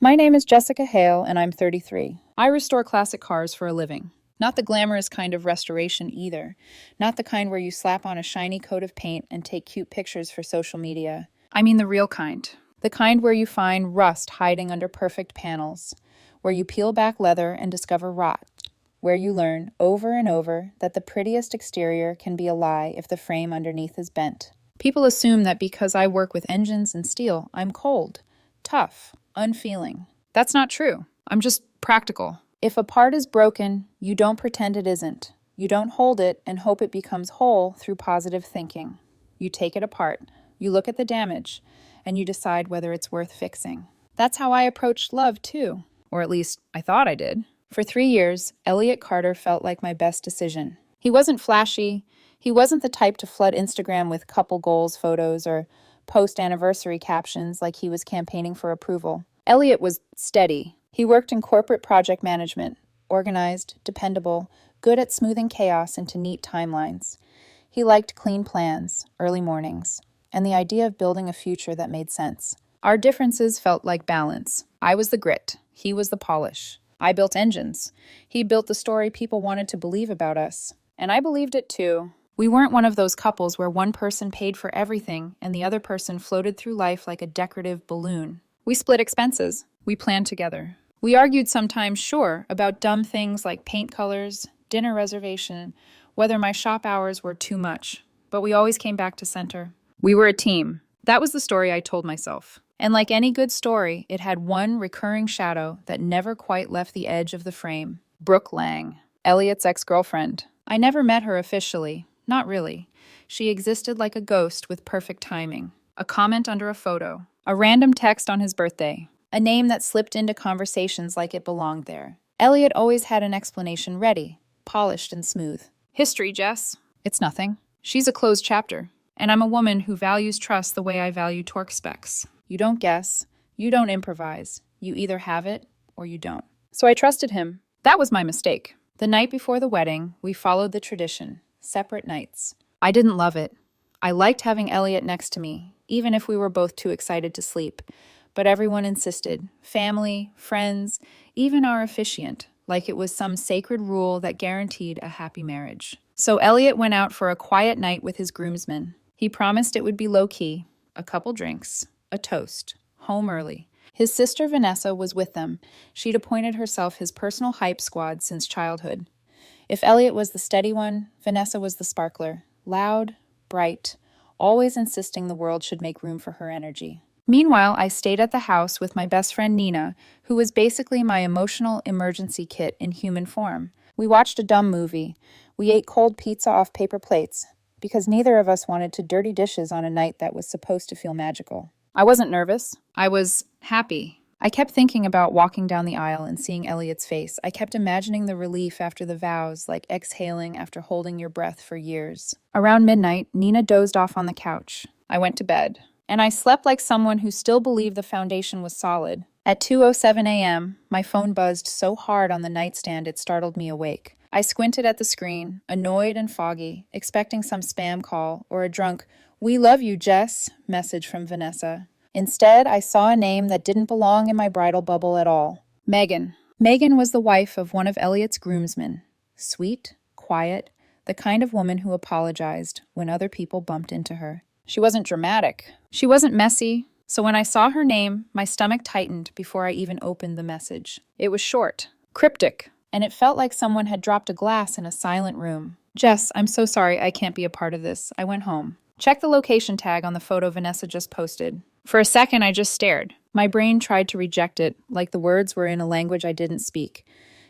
My name is Jessica Hale, and I'm 33. I restore classic cars for a living. Not the glamorous kind of restoration either. Not the kind where you slap on a shiny coat of paint and take cute pictures for social media. I mean the real kind. The kind where you find rust hiding under perfect panels. Where you peel back leather and discover rot. Where you learn, over and over, that the prettiest exterior can be a lie if the frame underneath is bent. People assume that because I work with engines and steel, I'm cold, tough, unfeeling. That's not true. I'm just practical. If a part is broken, you don't pretend it isn't. You don't hold it and hope it becomes whole through positive thinking. You take it apart, you look at the damage, and you decide whether it's worth fixing. That's how I approached love, too. Or at least, I thought I did. For 3 years, Elliot Carter felt like my best decision. He wasn't flashy. He wasn't the type to flood Instagram with couple goals photos or post-anniversary captions like he was campaigning for approval. Elliot was steady. He worked in corporate project management, organized, dependable, good at smoothing chaos into neat timelines. He liked clean plans, early mornings, and the idea of building a future that made sense. Our differences felt like balance. I was the grit. He was the polish. I built engines. He built the story people wanted to believe about us. And I believed it too. We weren't one of those couples where one person paid for everything and the other person floated through life like a decorative balloon. We split expenses. We planned together. We argued sometimes, sure, about dumb things like paint colors, dinner reservation, whether my shop hours were too much. But we always came back to center. We were a team. That was the story I told myself. And like any good story, it had one recurring shadow that never quite left the edge of the frame. Brooke Lang, Elliot's ex-girlfriend. I never met her officially. Not really. She existed like a ghost with perfect timing. A comment under a photo. A random text on his birthday. A name that slipped into conversations like it belonged there. Elliot always had an explanation ready, polished and smooth. History, Jess. It's nothing. She's a closed chapter. And I'm a woman who values trust the way I value torque specs. You don't guess. You don't improvise. You either have it or you don't. So I trusted him. That was my mistake. The night before the wedding, we followed the tradition. Separate nights. I didn't love it. I liked having Elliot next to me, even if we were both too excited to sleep. But everyone insisted. Family, friends, even our officiant, like it was some sacred rule that guaranteed a happy marriage. So Elliot went out for a quiet night with his groomsmen. He promised it would be low-key. A couple drinks. A toast. Home early. His sister Vanessa was with them. She'd appointed herself his personal hype squad since childhood. If Elliot was the steady one, Vanessa was the sparkler. Loud, bright, always insisting the world should make room for her energy. Meanwhile, I stayed at the house with my best friend Nina, who was basically my emotional emergency kit in human form. We watched a dumb movie. We ate cold pizza off paper plates, because neither of us wanted to dirty dishes on a night that was supposed to feel magical. I wasn't nervous. I was happy. I kept thinking about walking down the aisle and seeing Elliot's face. I kept imagining the relief after the vows, like exhaling after holding your breath for years. Around midnight, Nina dozed off on the couch. I went to bed. And I slept like someone who still believed the foundation was solid. At 2:07 a.m., my phone buzzed so hard on the nightstand it startled me awake. I squinted at the screen, annoyed and foggy, expecting some spam call or a drunk, "We love you, Jess," message from Vanessa. Instead, I saw a name that didn't belong in my bridal bubble at all. Megan. Megan was the wife of one of Elliot's groomsmen. Sweet, quiet, the kind of woman who apologized when other people bumped into her. She wasn't dramatic. She wasn't messy. So when I saw her name, my stomach tightened before I even opened the message. It was short, cryptic, and it felt like someone had dropped a glass in a silent room. "Jess, I'm so sorry I can't be a part of this. I went home." Check the location tag on the photo Vanessa just posted. For a second, I just stared. My brain tried to reject it, like the words were in a language I didn't speak.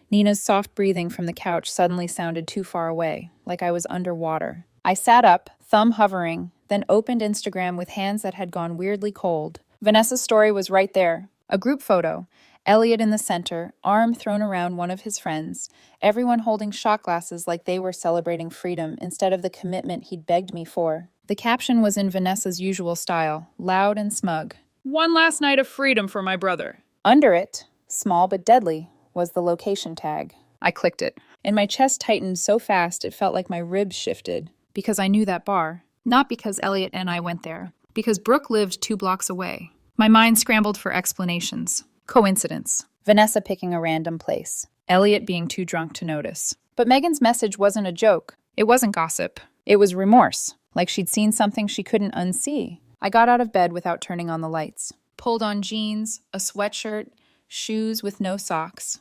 Nina's soft breathing from the couch suddenly sounded too far away, like I was underwater. I sat up, thumb hovering, then opened Instagram with hands that had gone weirdly cold. Vanessa's story was right there. A group photo. Elliot in the center, arm thrown around one of his friends, everyone holding shot glasses like they were celebrating freedom instead of the commitment he'd begged me for. The caption was in Vanessa's usual style, loud and smug. "One last night of freedom for my brother." Under it, small but deadly, was the location tag. I clicked it, and my chest tightened so fast it felt like my ribs shifted. Because I knew that bar. Not because Elliot and I went there. Because Brooke lived 2 blocks away. My mind scrambled for explanations. Coincidence. Vanessa picking a random place. Elliot being too drunk to notice. But Megan's message wasn't a joke. It wasn't gossip. It was remorse, like she'd seen something she couldn't unsee. I got out of bed without turning on the lights. Pulled on jeans, a sweatshirt, shoes with no socks.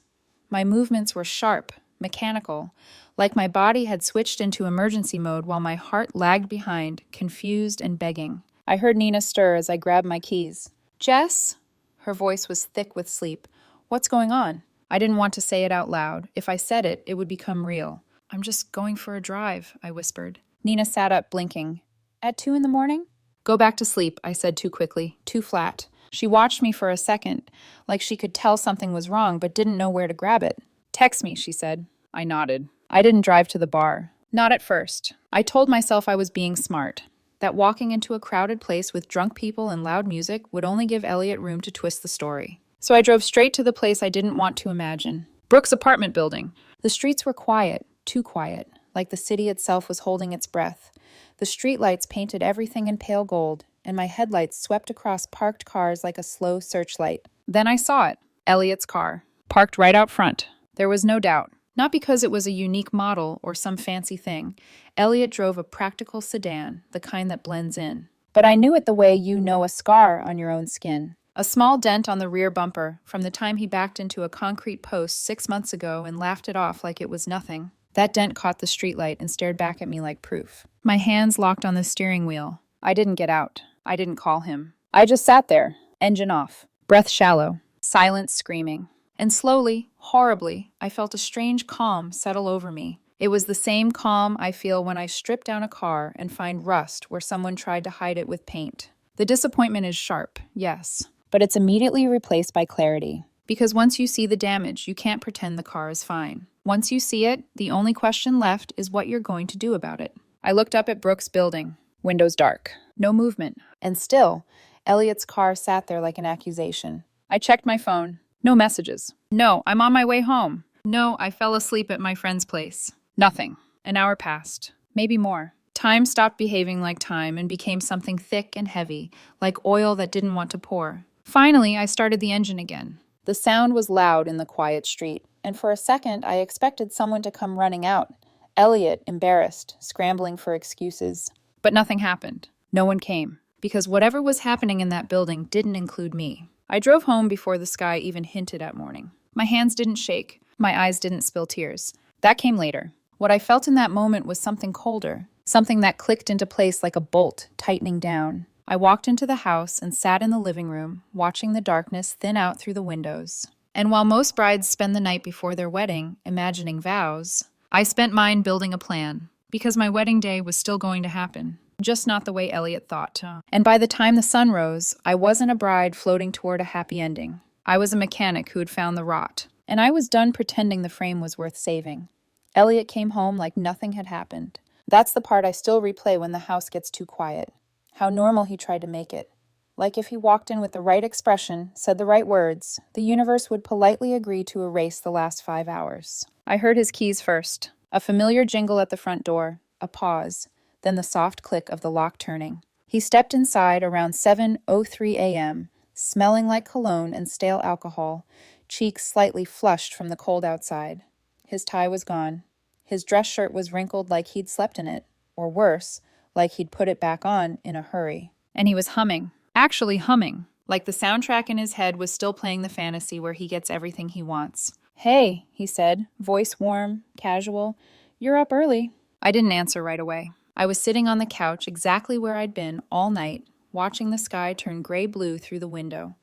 My movements were sharp, mechanical, like my body had switched into emergency mode while my heart lagged behind, confused and begging. I heard Nina stir as I grabbed my keys. "Jess?" Her voice was thick with sleep. "What's going on?" I didn't want to say it out loud. If I said it, it would become real. "I'm just going for a drive," I whispered. Nina sat up, blinking. "At 2 in the morning?" "Go back to sleep," I said too quickly, too flat. She watched me for a second, like she could tell something was wrong but didn't know where to grab it. "Text me," she said. I nodded. I didn't drive to the bar. Not at first. I told myself I was being smart, that walking into a crowded place with drunk people and loud music would only give Elliot room to twist the story. So I drove straight to the place I didn't want to imagine. Brooke's apartment building. The streets were quiet, too quiet, like the city itself was holding its breath. The streetlights painted everything in pale gold, and my headlights swept across parked cars like a slow searchlight. Then I saw it. Elliot's car. Parked right out front. There was no doubt. Not because it was a unique model or some fancy thing. Elliot drove a practical sedan, the kind that blends in. But I knew it the way you know a scar on your own skin. A small dent on the rear bumper from the time he backed into a concrete post 6 months ago and laughed it off like it was nothing. That dent caught the streetlight and stared back at me like proof. My hands locked on the steering wheel. I didn't get out. I didn't call him. I just sat there, engine off, breath shallow, silence screaming. And slowly, horribly, I felt a strange calm settle over me. It was the same calm I feel when I strip down a car and find rust where someone tried to hide it with paint. The disappointment is sharp, yes, but it's immediately replaced by clarity. Because once you see the damage, you can't pretend the car is fine. Once you see it, the only question left is what you're going to do about it. I looked up at Brooke's building. Windows dark. No movement. And still, Elliot's car sat there like an accusation. I checked my phone. No messages. No, I'm on my way home. No, I fell asleep at my friend's place. Nothing. An hour passed. Maybe more. Time stopped behaving like time and became something thick and heavy, like oil that didn't want to pour. Finally, I started the engine again. The sound was loud in the quiet street, and for a second I expected someone to come running out. Elliot, embarrassed, scrambling for excuses. But nothing happened. No one came. Because whatever was happening in that building didn't include me. I drove home before the sky even hinted at morning. My hands didn't shake. My eyes didn't spill tears. That came later. What I felt in that moment was something colder, something that clicked into place like a bolt, tightening down. I walked into the house and sat in the living room, watching the darkness thin out through the windows. And while most brides spend the night before their wedding, imagining vows, I spent mine building a plan, because my wedding day was still going to happen. Just not the way Elliot thought. And by the time the sun rose, I wasn't a bride floating toward a happy ending. I was a mechanic who had found the rot. And I was done pretending the frame was worth saving. Elliot came home like nothing had happened. That's the part I still replay when the house gets too quiet. How normal he tried to make it. Like if he walked in with the right expression, said the right words, the universe would politely agree to erase the last 5 hours. I heard his keys first. A familiar jingle at the front door. A pause. Then the soft click of the lock turning. He stepped inside around 7:03 a.m., smelling like cologne and stale alcohol, cheeks slightly flushed from the cold outside. His tie was gone. His dress shirt was wrinkled like he'd slept in it, or worse, like he'd put it back on in a hurry. And he was humming, actually humming, like the soundtrack in his head was still playing the fantasy where he gets everything he wants. "Hey," he said, voice warm, casual. "You're up early." I didn't answer right away. I was sitting on the couch exactly where I'd been all night, watching the sky turn gray-blue through the window.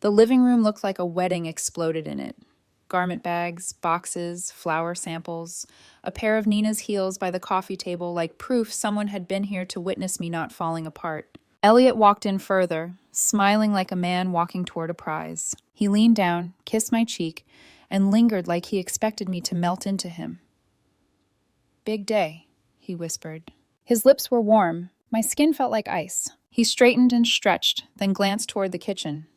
The living room looked like a wedding exploded in it. Garment bags, boxes, flower samples, a pair of Nina's heels by the coffee table like proof someone had been here to witness me not falling apart. Elliot walked in further, smiling like a man walking toward a prize. He leaned down, kissed my cheek, and lingered like he expected me to melt into him. "Big day," he whispered. His lips were warm. My skin felt like ice. He straightened and stretched, then glanced toward the kitchen.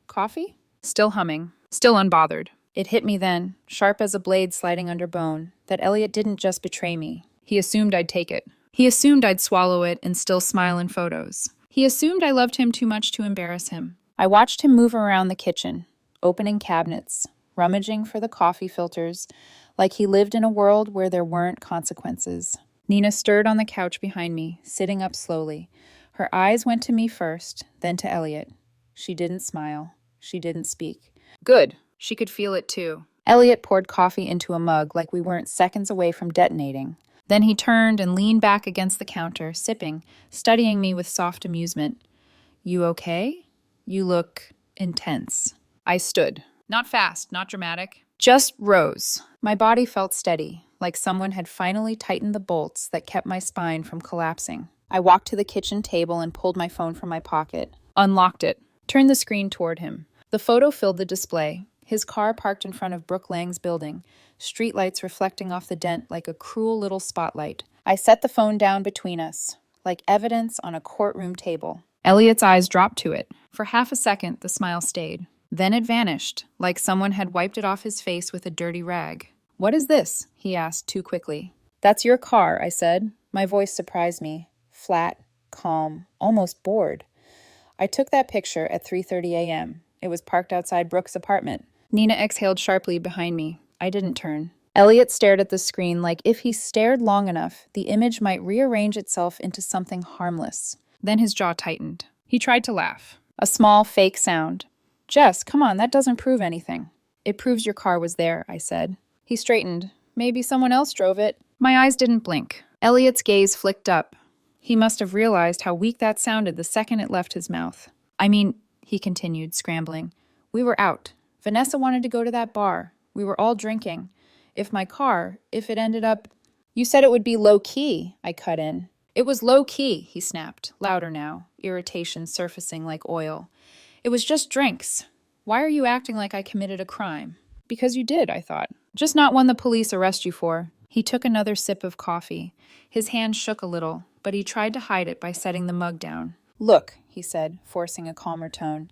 "Coffee?" Still humming, still unbothered. It hit me then, sharp as a blade sliding under bone, that Elliot didn't just betray me. He assumed I'd take it. He assumed I'd swallow it and still smile in photos. He assumed I loved him too much to embarrass him. I watched him move around the kitchen, opening cabinets, rummaging for the coffee filters, like he lived in a world where there weren't consequences. Nina stirred on the couch behind me, sitting up slowly. Her eyes went to me first, then to Elliot. She didn't smile. She didn't speak. Good. She could feel it too. Elliot poured coffee into a mug like we weren't seconds away from detonating. Then he turned and leaned back against the counter, sipping, studying me with soft amusement. You okay? You look intense. I stood. Not fast, not dramatic. Just rose. My body felt steady, like someone had finally tightened the bolts that kept my spine from collapsing. I walked to the kitchen table and pulled my phone from my pocket. Unlocked it. Turned the screen toward him. The photo filled the display. His car parked in front of Brooke Lang's building, streetlights reflecting off the dent like a cruel little spotlight. I set the phone down between us, like evidence on a courtroom table. Elliot's eyes dropped to it. For half a second, the smile stayed. Then it vanished, like someone had wiped it off his face with a dirty rag. What is this? He asked too quickly. That's your car, I said. My voice surprised me. Flat, calm, almost bored. I took that picture at 3:30 a.m. It was parked outside Brooke's apartment. Nina exhaled sharply behind me. I didn't turn. Elliot stared at the screen like if he stared long enough, the image might rearrange itself into something harmless. Then his jaw tightened. He tried to laugh. A small, fake sound. Jess, come on, that doesn't prove anything. It proves your car was there, I said. He straightened. Maybe someone else drove it. My eyes didn't blink. Elliot's gaze flicked up. He must have realized how weak that sounded the second it left his mouth. I mean, he continued, scrambling. We were out. Vanessa wanted to go to that bar. We were all drinking. If it ended up... You said it would be low-key, I cut in. It was low-key, he snapped, louder now, irritation surfacing like oil. It was just drinks. Why are you acting like I committed a crime? Because you did, I thought. Just not one the police arrest you for. He took another sip of coffee. His hand shook a little, but he tried to hide it by setting the mug down. Look, he said, forcing a calmer tone.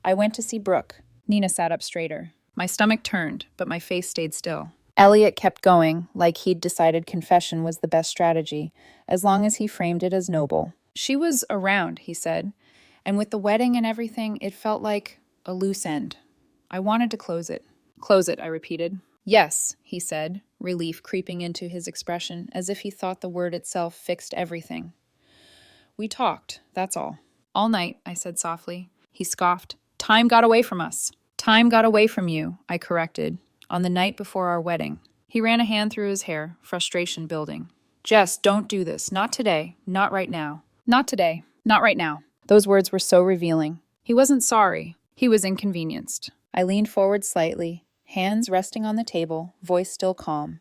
I went to see Brooke. Nina sat up straighter. My stomach turned, but my face stayed still. Elliot kept going, like he'd decided confession was the best strategy, as long as he framed it as noble. She was around, he said, and with the wedding and everything, it felt like a loose end. I wanted to close it. Close it, I repeated. Yes, he said, relief creeping into his expression, as if he thought the word itself fixed everything. We talked, that's all. All night, I said softly. He scoffed. Time got away from us. Time got away from you, I corrected, on the night before our wedding. He ran a hand through his hair, frustration building. Jess, don't do this. Not today. Not right now. Not today. Not right now. Those words were so revealing. He wasn't sorry. He was inconvenienced. I leaned forward slightly, hands resting on the table, voice still calm.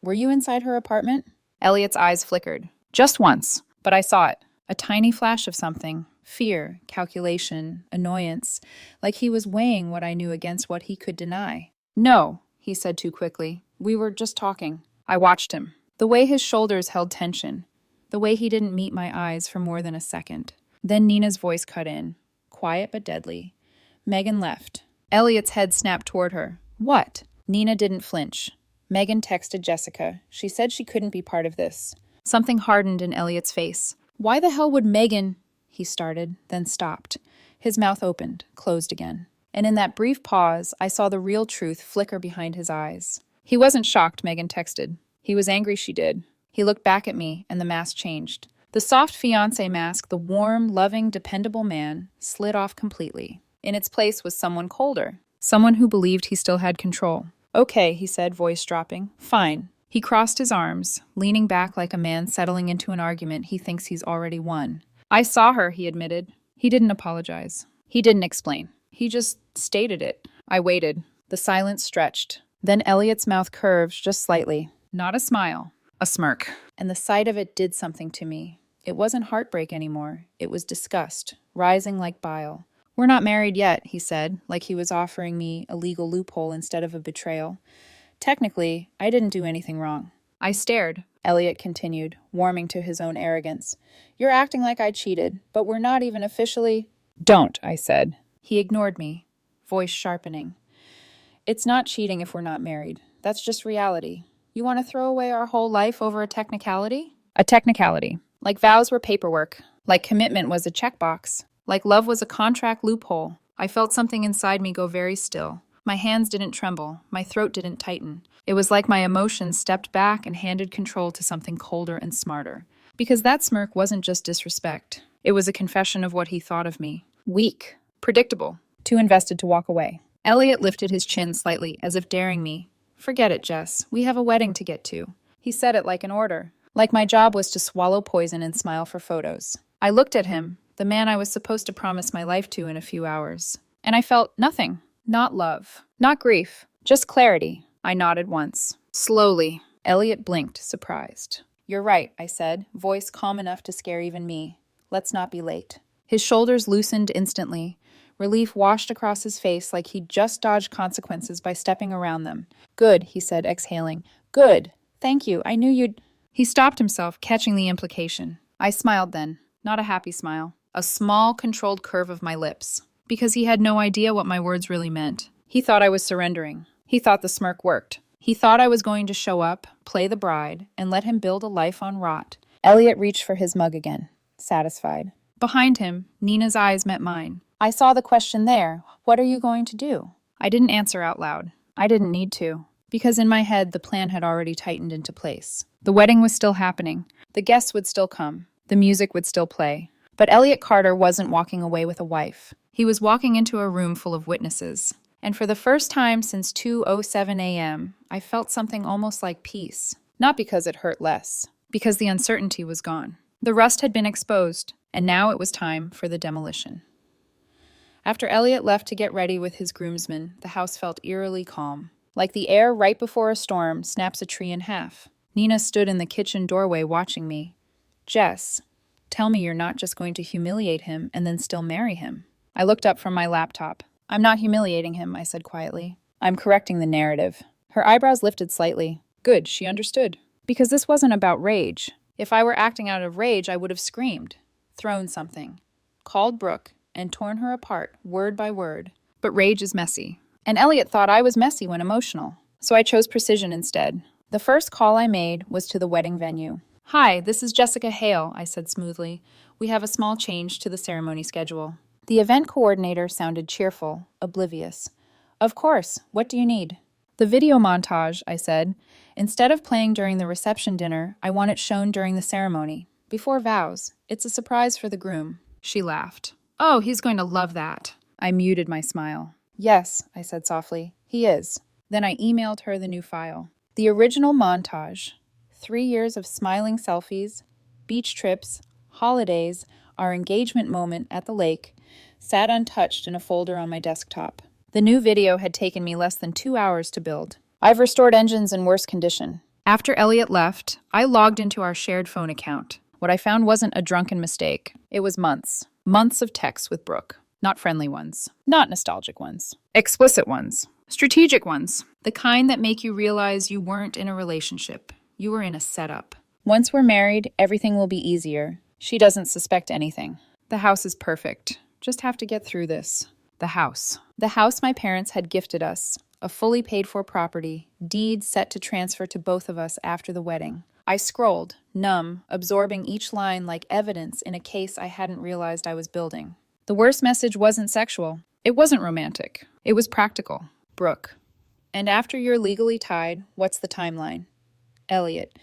Were you inside her apartment? Elliot's eyes flickered. Just once, but I saw it. A tiny flash of something. Fear, calculation, annoyance, like he was weighing what I knew against what he could deny. No, he said too quickly. We were just talking. I watched him. The way his shoulders held tension. The way he didn't meet my eyes for more than a second. Then Nina's voice cut in. Quiet but deadly. Megan left. Elliot's head snapped toward her. What? Nina didn't flinch. Megan texted Jessica. She said she couldn't be part of this. Something hardened in Elliot's face. Why the hell would Megan... He started, then stopped. His mouth opened, closed again. And in that brief pause, I saw the real truth flicker behind his eyes. He wasn't shocked, Megan texted. He was angry she did. He looked back at me, and the mask changed. The soft fiancé mask, the warm, loving, dependable man, slid off completely. In its place was someone colder. Someone who believed he still had control. Okay, he said, voice dropping. Fine. He crossed his arms, leaning back like a man settling into an argument he thinks he's already won. I saw her, he admitted. He didn't apologize. He didn't explain. He just stated it. I waited. The silence stretched. Then Elliot's mouth curved just slightly. Not a smile. A smirk. And the sight of it did something to me. It wasn't heartbreak anymore. It was disgust, rising like bile. We're not married yet, he said, like he was offering me a legal loophole instead of a betrayal. Technically, I didn't do anything wrong. I stared. Elliot continued, warming to his own arrogance. You're acting like I cheated, but we're not even officially... Don't, I said. He ignored me, voice sharpening. It's not cheating if we're not married. That's just reality. You want to throw away our whole life over a technicality? A technicality. Like vows were paperwork. Like commitment was a checkbox. Like love was a contract loophole. I felt something inside me go very still. My hands didn't tremble, my throat didn't tighten. It was like my emotions stepped back and handed control to something colder and smarter. Because that smirk wasn't just disrespect. It was a confession of what he thought of me. Weak. Predictable. Too invested to walk away. Elliot lifted his chin slightly, as if daring me. Forget it, Jess. We have a wedding to get to. He said it like an order. Like my job was to swallow poison and smile for photos. I looked at him, the man I was supposed to promise my life to in a few hours. And I felt nothing. Not love. Not grief. Just clarity. I nodded once. Slowly. Elliot blinked, surprised. You're right, I said, voice calm enough to scare even me. Let's not be late. His shoulders loosened instantly. Relief washed across his face like he'd just dodged consequences by stepping around them. Good, he said, exhaling. Good. Thank you. I knew you'd... He stopped himself, catching the implication. I smiled then. Not a happy smile. A small, controlled curve of my lips. Because he had no idea what my words really meant. He thought I was surrendering. He thought the smirk worked. He thought I was going to show up, play the bride, and let him build a life on rot. Elliot reached for his mug again, satisfied. Behind him, Nina's eyes met mine. I saw the question there. What are you going to do? I didn't answer out loud. I didn't need to. Because in my head, the plan had already tightened into place. The wedding was still happening. The guests would still come. The music would still play. But Elliot Carter wasn't walking away with a wife. He was walking into a room full of witnesses. And for the first time since 2:07 a.m., I felt something almost like peace. Not because it hurt less. Because the uncertainty was gone. The rust had been exposed. And now it was time for the demolition. After Elliot left to get ready with his groomsmen, the house felt eerily calm. Like the air right before a storm snaps a tree in half. Nina stood in the kitchen doorway watching me. Jess, tell me you're not just going to humiliate him and then still marry him. I looked up from my laptop. I'm not humiliating him, I said quietly. I'm correcting the narrative. Her eyebrows lifted slightly. Good, she understood. Because this wasn't about rage. If I were acting out of rage, I would have screamed, thrown something, called Brooke, and torn her apart, word by word. But rage is messy. And Elliot thought I was messy when emotional. So I chose precision instead. The first call I made was to the wedding venue. Hi, this is Jessica Hale, I said smoothly. We have a small change to the ceremony schedule. The event coordinator sounded cheerful, oblivious. Of course, what do you need? The video montage, I said. Instead of playing during the reception dinner, I want it shown during the ceremony. Before vows. It's a surprise for the groom. She laughed. Oh, he's going to love that. I muted my smile. Yes, I said softly. He is. Then I emailed her the new file. The original montage. 3 years of smiling selfies, beach trips, holidays, our engagement moment at the lake, sat untouched in a folder on my desktop. The new video had taken me less than 2 hours to build. I've restored engines in worse condition. After Elliot left, I logged into our shared phone account. What I found wasn't a drunken mistake. It was months. Months of texts with Brooke. Not friendly ones. Not nostalgic ones. Explicit ones. Strategic ones. The kind that make you realize you weren't in a relationship. You were in a setup. Once we're married, everything will be easier. She doesn't suspect anything. The house is perfect. Just have to get through this. The house. The house my parents had gifted us. A fully paid-for property. Deed set to transfer to both of us after the wedding. I scrolled, numb, absorbing each line like evidence in a case I hadn't realized I was building. The worst message wasn't sexual. It wasn't romantic. It was practical. Brooke. And after you're legally tied, what's the timeline? Elliot.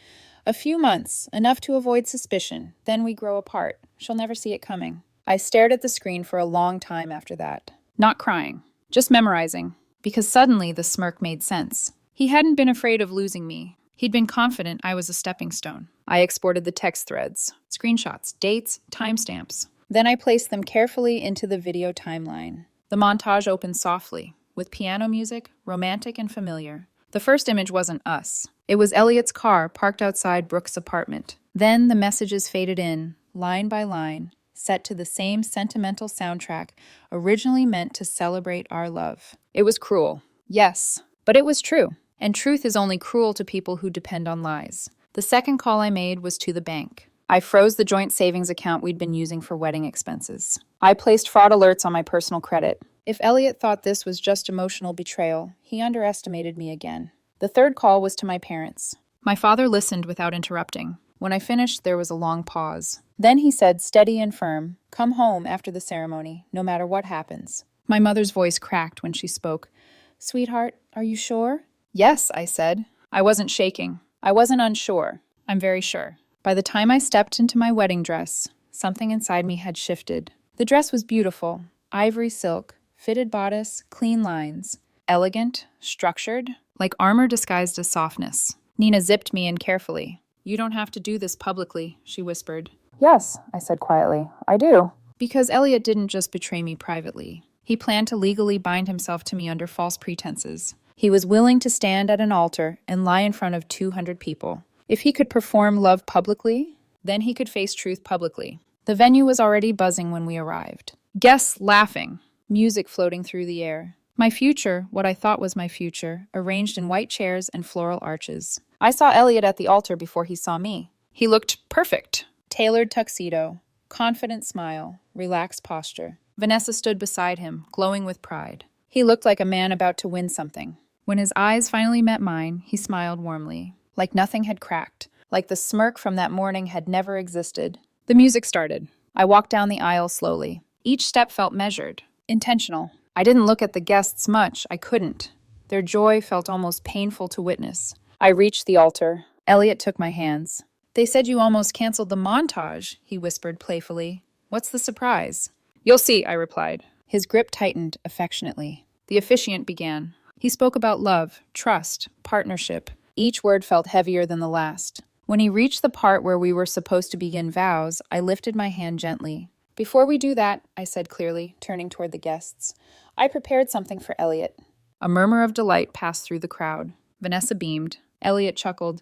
A few months, enough to avoid suspicion. Then we grow apart. She'll never see it coming. I stared at the screen for a long time after that. Not crying. Just memorizing. Because suddenly the smirk made sense. He hadn't been afraid of losing me. He'd been confident I was a stepping stone. I exported the text threads, screenshots, dates, timestamps. Then I placed them carefully into the video timeline. The montage opened softly, with piano music, romantic and familiar. The first image wasn't us. It was Elliot's car parked outside Brooke's apartment. Then the messages faded in, line by line, set to the same sentimental soundtrack originally meant to celebrate our love. It was cruel. Yes, but it was true. And truth is only cruel to people who depend on lies. The second call I made was to the bank. I froze the joint savings account we'd been using for wedding expenses. I placed fraud alerts on my personal credit. If Elliot thought this was just emotional betrayal, he underestimated me again. The third call was to my parents. My father listened without interrupting. When I finished, there was a long pause. Then he said, steady and firm, "Come home after the ceremony, no matter what happens." My mother's voice cracked when she spoke. Sweetheart, are you sure? Yes, I said. I wasn't shaking. I wasn't unsure. I'm very sure. By the time I stepped into my wedding dress, something inside me had shifted. The dress was beautiful. Ivory silk, fitted bodice, clean lines. Elegant, structured, like armor disguised as softness. Nina zipped me in carefully. You don't have to do this publicly, she whispered. Yes, I said quietly. I do. Because Elliot didn't just betray me privately. He planned to legally bind himself to me under false pretenses. He was willing to stand at an altar and lie in front of 200 people. If he could perform love publicly, then he could face truth publicly. The venue was already buzzing when we arrived. Guests laughing, music floating through the air. My future, what I thought was my future, arranged in white chairs and floral arches. I saw Elliot at the altar before he saw me. He looked perfect. Tailored tuxedo, confident smile, relaxed posture. Vanessa stood beside him, glowing with pride. He looked like a man about to win something. When his eyes finally met mine, he smiled warmly, like nothing had cracked, like the smirk from that morning had never existed. The music started. I walked down the aisle slowly. Each step felt measured, intentional. I didn't look at the guests much. I couldn't. Their joy felt almost painful to witness. I reached the altar. Elliot took my hands. They said you almost canceled the montage, he whispered playfully. What's the surprise? You'll see, I replied. His grip tightened affectionately. The officiant began. He spoke about love, trust, partnership. Each word felt heavier than the last. When he reached the part where we were supposed to begin vows, I lifted my hand gently. Before we do that, I said clearly, turning toward the guests, I prepared something for Elliot. A murmur of delight passed through the crowd. Vanessa beamed. Elliot chuckled.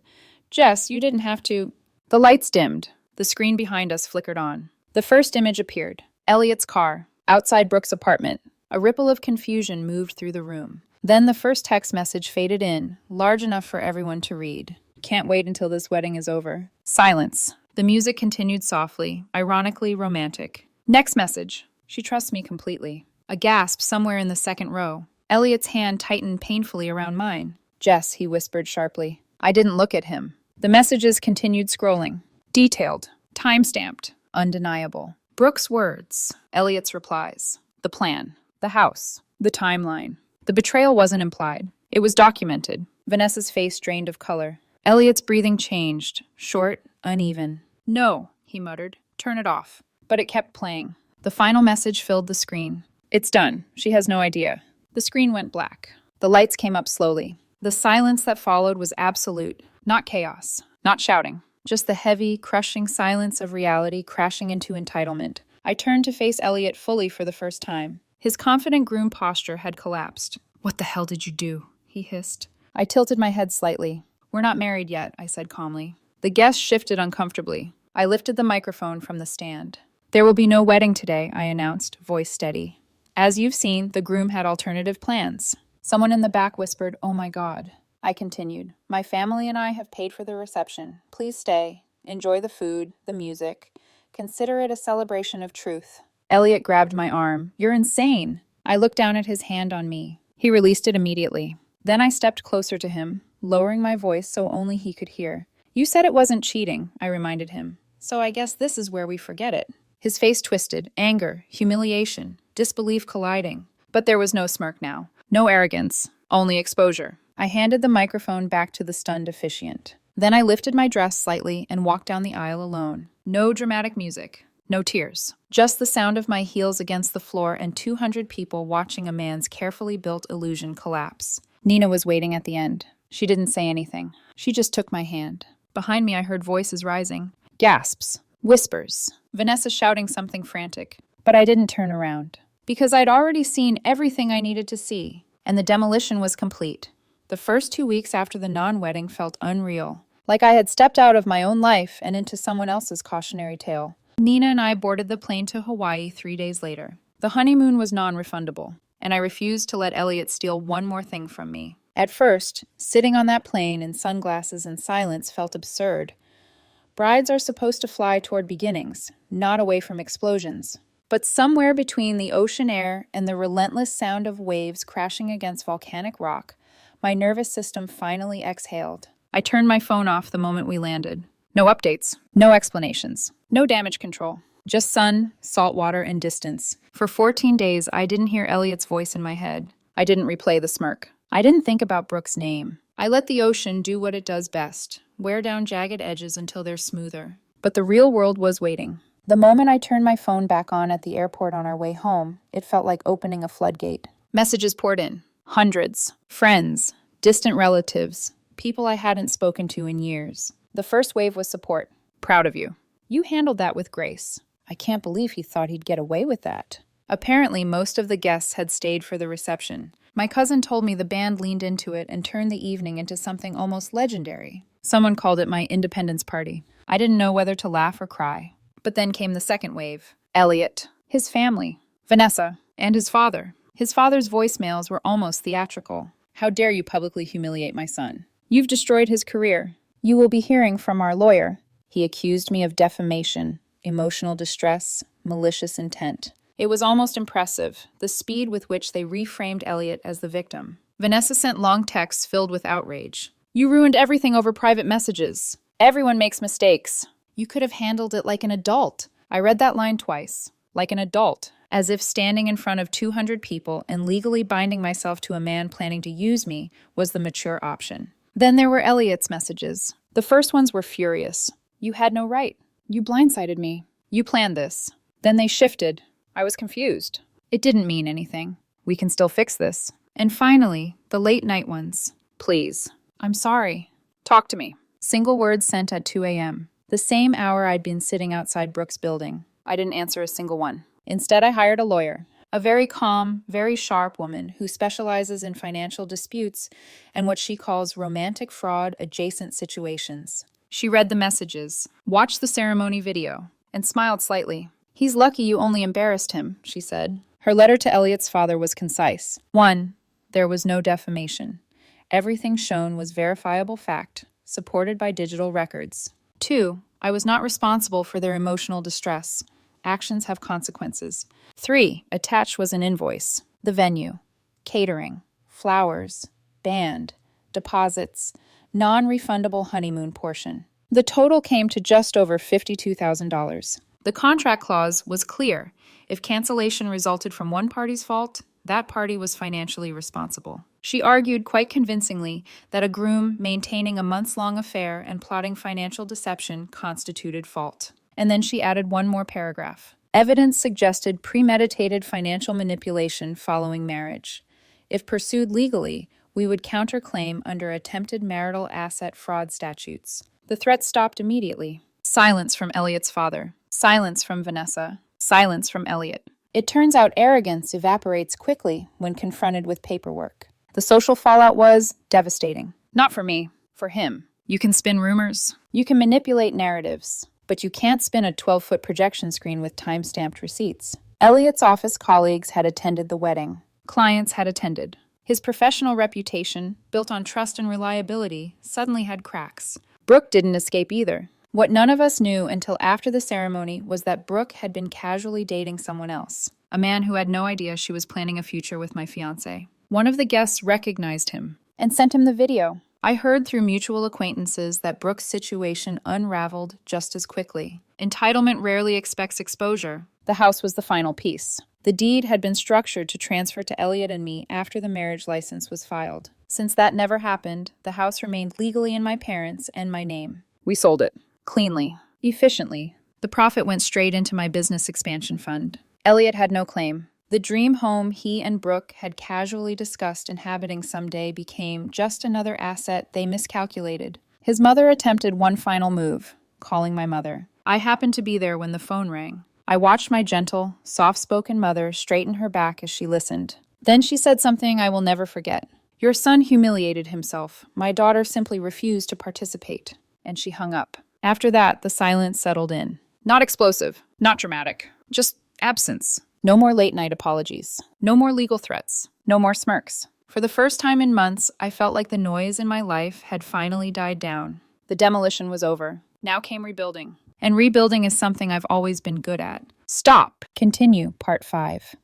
Jess, you didn't have to. The lights dimmed. The screen behind us flickered on. The first image appeared. Elliot's car, outside Brooke's apartment. A ripple of confusion moved through the room. Then the first text message faded in, large enough for everyone to read. Can't wait until this wedding is over. Silence. The music continued softly, ironically romantic. Next message. She trusts me completely. A gasp somewhere in the second row. Elliot's hand tightened painfully around mine. Jess, he whispered sharply. I didn't look at him. The messages continued scrolling. Detailed. Time-stamped. Undeniable. Brooke's words. Elliot's replies. The plan. The house. The timeline. The betrayal wasn't implied. It was documented. Vanessa's face drained of color. Elliot's breathing changed. Short, uneven. No, he muttered. Turn it off. But it kept playing. The final message filled the screen. It's done. She has no idea. The screen went black. The lights came up slowly. The silence that followed was absolute. Not chaos. Not shouting. Just the heavy, crushing silence of reality crashing into entitlement. I turned to face Elliot fully for the first time. His confident groom posture had collapsed. What the hell did you do? He hissed. I tilted my head slightly. We're not married yet, I said calmly. The guests shifted uncomfortably. I lifted the microphone from the stand. There will be no wedding today, I announced, voice steady. As you've seen, the groom had alternative plans. Someone in the back whispered, "Oh my God." I continued, "My family and I have paid for the reception. Please stay. Enjoy the food, the music. Consider it a celebration of truth." Elliot grabbed my arm. "You're insane." I looked down at his hand on me. He released it immediately. Then I stepped closer to him, lowering my voice so only he could hear. "You said it wasn't cheating," I reminded him. "So I guess this is where we forget it." His face twisted, anger, humiliation, disbelief colliding. But there was no smirk now. No arrogance. Only exposure. I handed the microphone back to the stunned officiant. Then I lifted my dress slightly and walked down the aisle alone. No dramatic music. No tears. Just the sound of my heels against the floor and 200 people watching a man's carefully built illusion collapse. Nina was waiting at the end. She didn't say anything. She just took my hand. Behind me I heard voices rising. Gasps. Whispers. Vanessa shouting something frantic. But I didn't turn around. Because I'd already seen everything I needed to see. And the demolition was complete. The first 2 weeks after the non-wedding felt unreal. Like I had stepped out of my own life and into someone else's cautionary tale. Nina and I boarded the plane to Hawaii 3 days later. The honeymoon was non-refundable, and I refused to let Elliot steal one more thing from me. At first, sitting on that plane in sunglasses and silence felt absurd. Brides are supposed to fly toward beginnings, not away from explosions. But somewhere between the ocean air and the relentless sound of waves crashing against volcanic rock, my nervous system finally exhaled. I turned my phone off the moment we landed. No updates, no explanations, no damage control. Just sun, salt water, and distance. For 14 days, I didn't hear Elliot's voice in my head. I didn't replay the smirk. I didn't think about Brooke's name. I let the ocean do what it does best, wear down jagged edges until they're smoother. But the real world was waiting. The moment I turned my phone back on at the airport on our way home, it felt like opening a floodgate. Messages poured in. Hundreds. Friends. Distant relatives. People I hadn't spoken to in years. The first wave was support. Proud of you. You handled that with grace. I can't believe he thought he'd get away with that. Apparently, most of the guests had stayed for the reception. My cousin told me the band leaned into it and turned the evening into something almost legendary. Someone called it my independence party. I didn't know whether to laugh or cry. But then came the second wave. Elliot, his family, Vanessa, and his father. His father's voicemails were almost theatrical. How dare you publicly humiliate my son? You've destroyed his career. You will be hearing from our lawyer. He accused me of defamation, emotional distress, malicious intent. It was almost impressive, the speed with which they reframed Elliot as the victim. Vanessa sent long texts filled with outrage. You ruined everything over private messages. Everyone makes mistakes. You could have handled it like an adult. I read that line twice. Like an adult. As if standing in front of 200 people and legally binding myself to a man planning to use me was the mature option. Then there were Elliot's messages. The first ones were furious. You had no right. You blindsided me. You planned this. Then they shifted. I was confused. It didn't mean anything. We can still fix this. And finally, the late night ones. Please. I'm sorry. Talk to me. Single words sent at 2 a.m. The same hour I'd been sitting outside Brooke's building. I didn't answer a single one. Instead, I hired a lawyer. A very calm, very sharp woman who specializes in financial disputes and what she calls romantic fraud adjacent situations. She read the messages, watched the ceremony video, and smiled slightly. He's lucky you only embarrassed him, she said. Her letter to Elliot's father was concise. 1. There was no defamation. Everything shown was verifiable fact, supported by digital records. 2. I was not responsible for their emotional distress. Actions have consequences. 3. Attached was an invoice. The venue, catering, flowers, band, deposits, non-refundable honeymoon portion. The total came to just over $52,000. The contract clause was clear. If cancellation resulted from one party's fault, that party was financially responsible. She argued quite convincingly that a groom maintaining a months-long affair and plotting financial deception constituted fault. And then she added one more paragraph. Evidence suggested premeditated financial manipulation following marriage. If pursued legally, we would counterclaim under attempted marital asset fraud statutes. The threat stopped immediately. Silence from Elliot's father. Silence from Vanessa. Silence from Elliot. It turns out arrogance evaporates quickly when confronted with paperwork. The social fallout was devastating. Not for me, for him. You can spin rumors. You can manipulate narratives. But you can't spin a 12-foot projection screen with time-stamped receipts. Elliot's office colleagues had attended the wedding. Clients had attended. His professional reputation, built on trust and reliability, suddenly had cracks. Brooke didn't escape either. What none of us knew until after the ceremony was that Brooke had been casually dating someone else, a man who had no idea she was planning a future with my fiancé. One of the guests recognized him and sent him the video. I heard through mutual acquaintances that Brooke's situation unraveled just as quickly. Entitlement rarely expects exposure. The house was the final piece. The deed had been structured to transfer to Elliot and me after the marriage license was filed. Since that never happened, the house remained legally in my parents' and my name. We sold it. Cleanly. Efficiently. The profit went straight into my business expansion fund. Elliot had no claim. The dream home he and Brooke had casually discussed inhabiting someday became just another asset they miscalculated. His mother attempted one final move, calling my mother. I happened to be there when the phone rang. I watched my gentle, soft-spoken mother straighten her back as she listened. Then she said something I will never forget. Your son humiliated himself. My daughter simply refused to participate. And she hung up. After that, the silence settled in. Not explosive, not dramatic, just absence. No more late-night apologies. No more legal threats. No more smirks. For the first time in months, I felt like the noise in my life had finally died down. The demolition was over. Now came rebuilding. And rebuilding is something I've always been good at. Stop! Continue, part 5.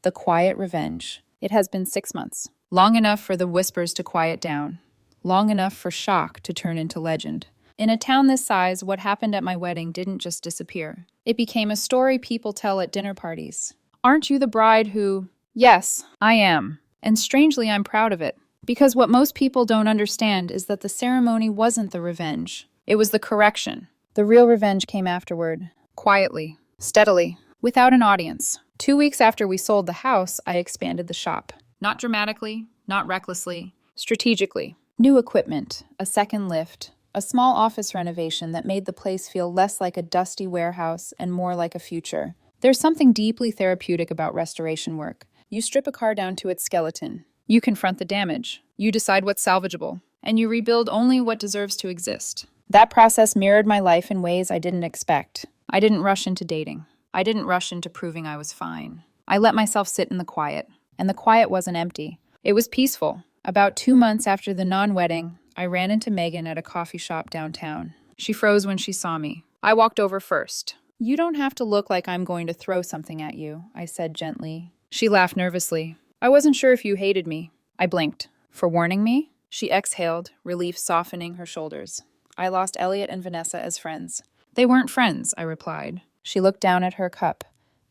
The Quiet Revenge. It has been 6 months. Long enough for the whispers to quiet down. Long enough for shock to turn into legend. In a town this size, what happened at my wedding didn't just disappear. It became a story people tell at dinner parties. Aren't you the bride who... Yes, I am. And strangely, I'm proud of it. Because what most people don't understand is that the ceremony wasn't the revenge. It was the correction. The real revenge came afterward. Quietly. Steadily. Without an audience. 2 weeks after we sold the house, I expanded the shop. Not dramatically, not recklessly. Strategically. New equipment, a second lift, a small office renovation that made the place feel less like a dusty warehouse and more like a future. There's something deeply therapeutic about restoration work. You strip a car down to its skeleton. You confront the damage. You decide what's salvageable. And you rebuild only what deserves to exist. That process mirrored my life in ways I didn't expect. I didn't rush into dating. I didn't rush into proving I was fine. I let myself sit in the quiet. And the quiet wasn't empty. It was peaceful. About 2 months after the non-wedding, I ran into Megan at a coffee shop downtown. She froze when she saw me. I walked over first. You don't have to look like I'm going to throw something at you, I said gently. She laughed nervously. I wasn't sure if you hated me. I blinked. For warning me? She exhaled, relief softening her shoulders. I lost Elliot and Vanessa as friends. They weren't friends, I replied. She looked down at her cup.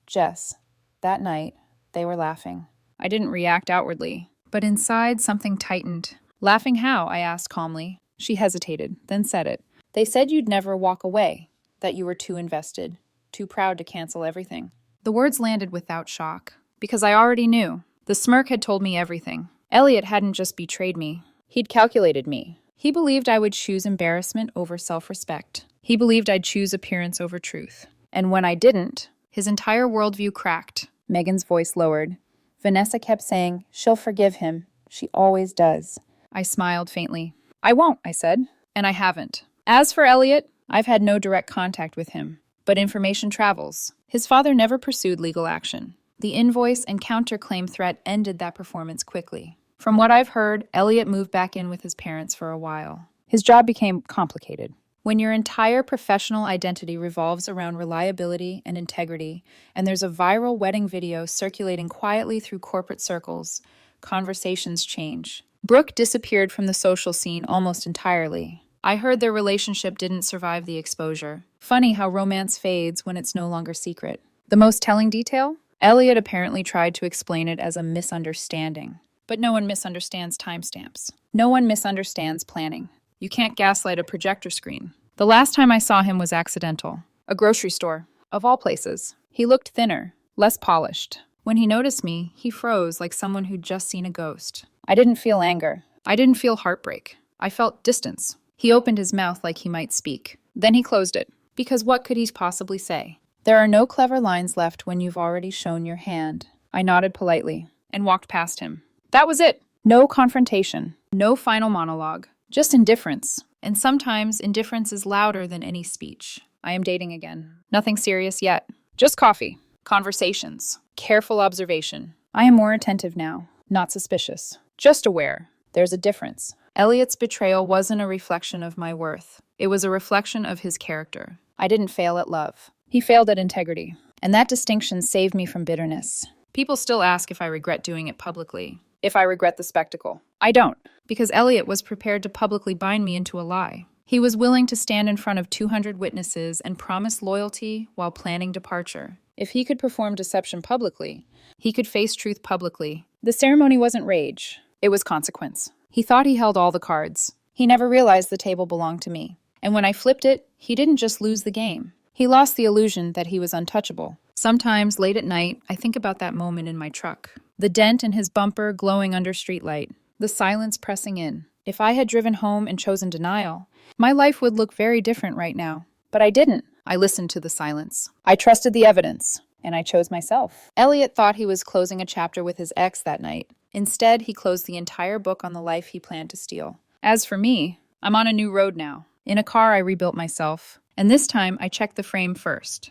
Jess, that night, they were laughing. I didn't react outwardly. But inside, something tightened. Laughing how? I asked calmly. She hesitated, then said it. They said you'd never walk away, that you were too invested, too proud to cancel everything. The words landed without shock, because I already knew. The smirk had told me everything. Elliot hadn't just betrayed me. He'd calculated me. He believed I would choose embarrassment over self-respect. He believed I'd choose appearance over truth. And when I didn't, his entire worldview cracked. Megan's voice lowered. Vanessa kept saying, she'll forgive him. She always does. I smiled faintly. I won't, I said, and I haven't. As for Elliot, I've had no direct contact with him. But information travels. His father never pursued legal action. The invoice and counterclaim threat ended that performance quickly. From what I've heard, Elliot moved back in with his parents for a while. His job became complicated. When your entire professional identity revolves around reliability and integrity, and there's a viral wedding video circulating quietly through corporate circles, conversations change. Brooke disappeared from the social scene almost entirely. I heard their relationship didn't survive the exposure. Funny how romance fades when it's no longer secret. The most telling detail? Elliot apparently tried to explain it as a misunderstanding. But no one misunderstands timestamps. No one misunderstands planning. You can't gaslight a projector screen. The last time I saw him was accidental. A grocery store, of all places. He looked thinner, less polished. When he noticed me, he froze like someone who'd just seen a ghost. I didn't feel anger. I didn't feel heartbreak. I felt distance. He opened his mouth like he might speak. Then he closed it. Because what could he possibly say? There are no clever lines left when you've already shown your hand. I nodded politely and walked past him. That was it. No confrontation. No final monologue. Just indifference. And sometimes indifference is louder than any speech. I am dating again. Nothing serious yet. Just coffee. Conversations. Careful observation. I am more attentive now. Not suspicious. Just aware. There's a difference. Elliot's betrayal wasn't a reflection of my worth. It was a reflection of his character. I didn't fail at love. He failed at integrity. And that distinction saved me from bitterness. People still ask if I regret doing it publicly. If I regret the spectacle. I don't. Because Elliot was prepared to publicly bind me into a lie. He was willing to stand in front of 200 witnesses and promise loyalty while planning departure. If he could perform deception publicly, he could face truth publicly. The ceremony wasn't rage. It was consequence. He thought he held all the cards. He never realized the table belonged to me. And when I flipped it, he didn't just lose the game. He lost the illusion that he was untouchable. Sometimes, late at night, I think about that moment in my truck. The dent in his bumper glowing under streetlight. The silence pressing in. If I had driven home and chosen denial, my life would look very different right now. But I didn't. I listened to the silence. I trusted the evidence. And I chose myself. Elliot thought he was closing a chapter with his ex that night. Instead, he closed the entire book on the life he planned to steal. As for me, I'm on a new road now. In a car, I rebuilt myself. And this time, I checked the frame first.